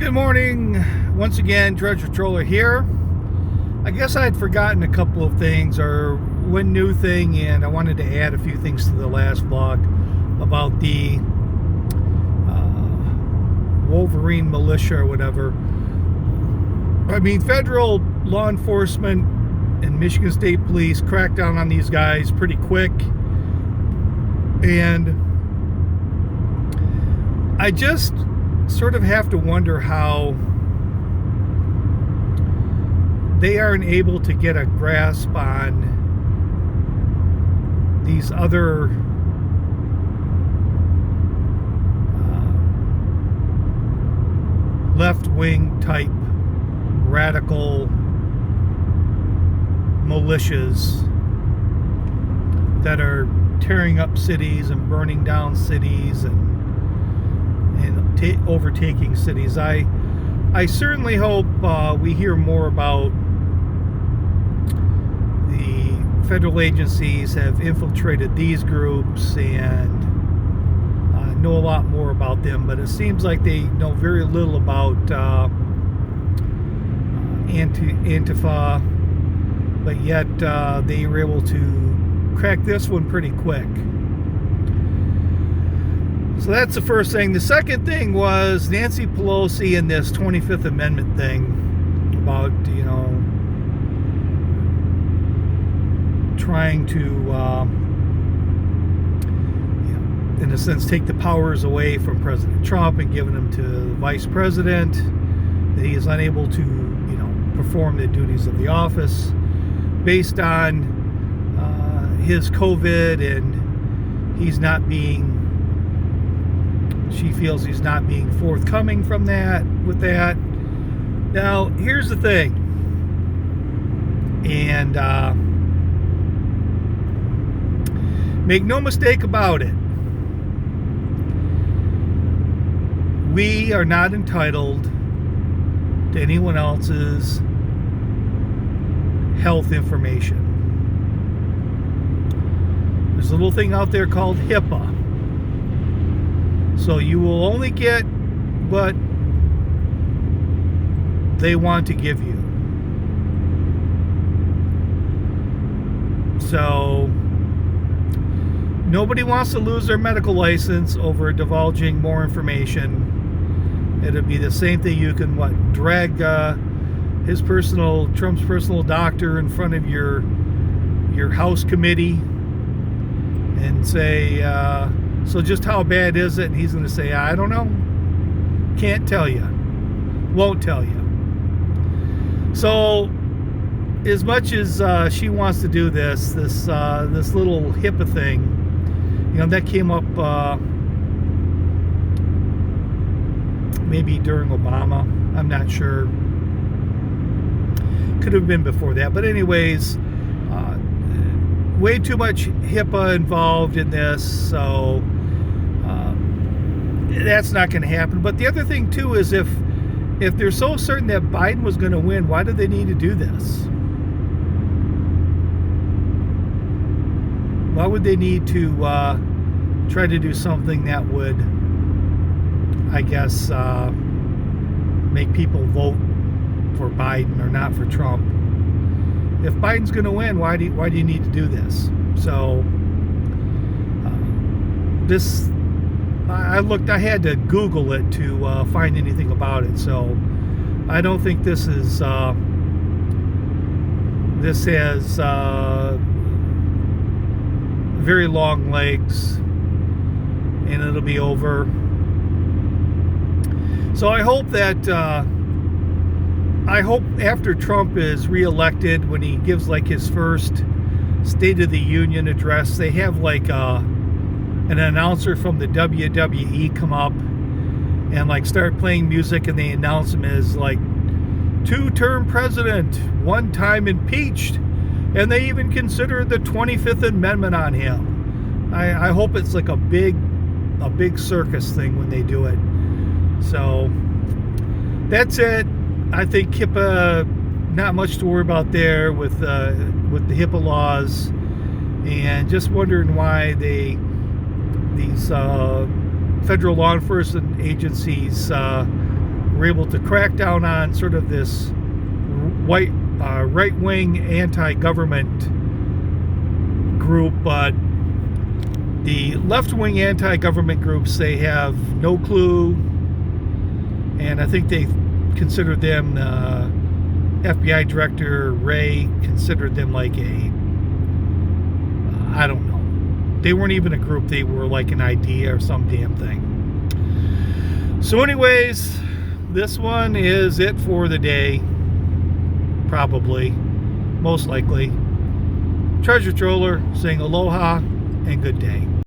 Good morning. Once again, Dredge Patroller here. I guess I had forgotten a couple of things, or one new thing, and I wanted to add a few things to the last vlog about the Wolverine militia or whatever. I mean, federal law enforcement and Michigan State Police cracked down on these guys pretty quick, and I just sort of have to wonder how they aren't able to get a grasp on these other left-wing type radical militias that are tearing up cities and burning down cities and overtaking cities. I certainly hope we hear more about the federal agencies have infiltrated these groups and know a lot more about them, but it seems like they know very little about Antifa, but yet they were able to crack this one pretty quick. So that's the first thing. The second thing was Nancy Pelosi and this 25th Amendment thing about, trying to, in a sense, take the powers away from President Trump and giving them to the Vice President, that he is unable to, perform the duties of the office based on his COVID, and she feels he's not being forthcoming with that. Now, here's the thing, and make no mistake about it, we are not entitled to anyone else's health information. There's a little thing out there called HIPPA. So you will only get what they want to give you. So nobody wants to lose their medical license over divulging more information. It'd be the same thing. You can drag Trump's personal doctor in front of your House committee and say, so just how bad is it? And he's going to say, I don't know. Can't tell you. Won't tell you. So as much as she wants to do this little HIPAA thing, that came up maybe during Obama. I'm not sure. Could have been before that. But anyways, way too much HIPAA involved in this, so that's not going to happen. But the other thing too is if they're so certain that Biden was going to win, why do they need to do this? Why would they need to try to do something that would, I guess, make people vote for Biden or not for Trump? If Biden's going to win, why do you need to do this? So I had to Google it to find anything about it. So I don't think this has very long legs, and it'll be over. So I hope that after Trump is reelected, when he gives his first State of the Union address, they have an announcer from the WWE come up and start playing music, and they announce him as two-term president, one time impeached, and they even consider the 25th Amendment on him. I hope it's a big circus thing when they do it. So that's it. I think HIPAA, not much to worry about there with the HIPAA laws, and just wondering why these federal law enforcement agencies were able to crack down on sort of this right-wing anti-government group, but the left-wing anti-government groups, they have no clue, and I think they considered them, FBI Director Wray considered them like I don't know. They weren't even a group, they were like an idea or some damn thing. So anyways, this one is it for the day. Probably. Most likely. Treasure Troller saying aloha and good day.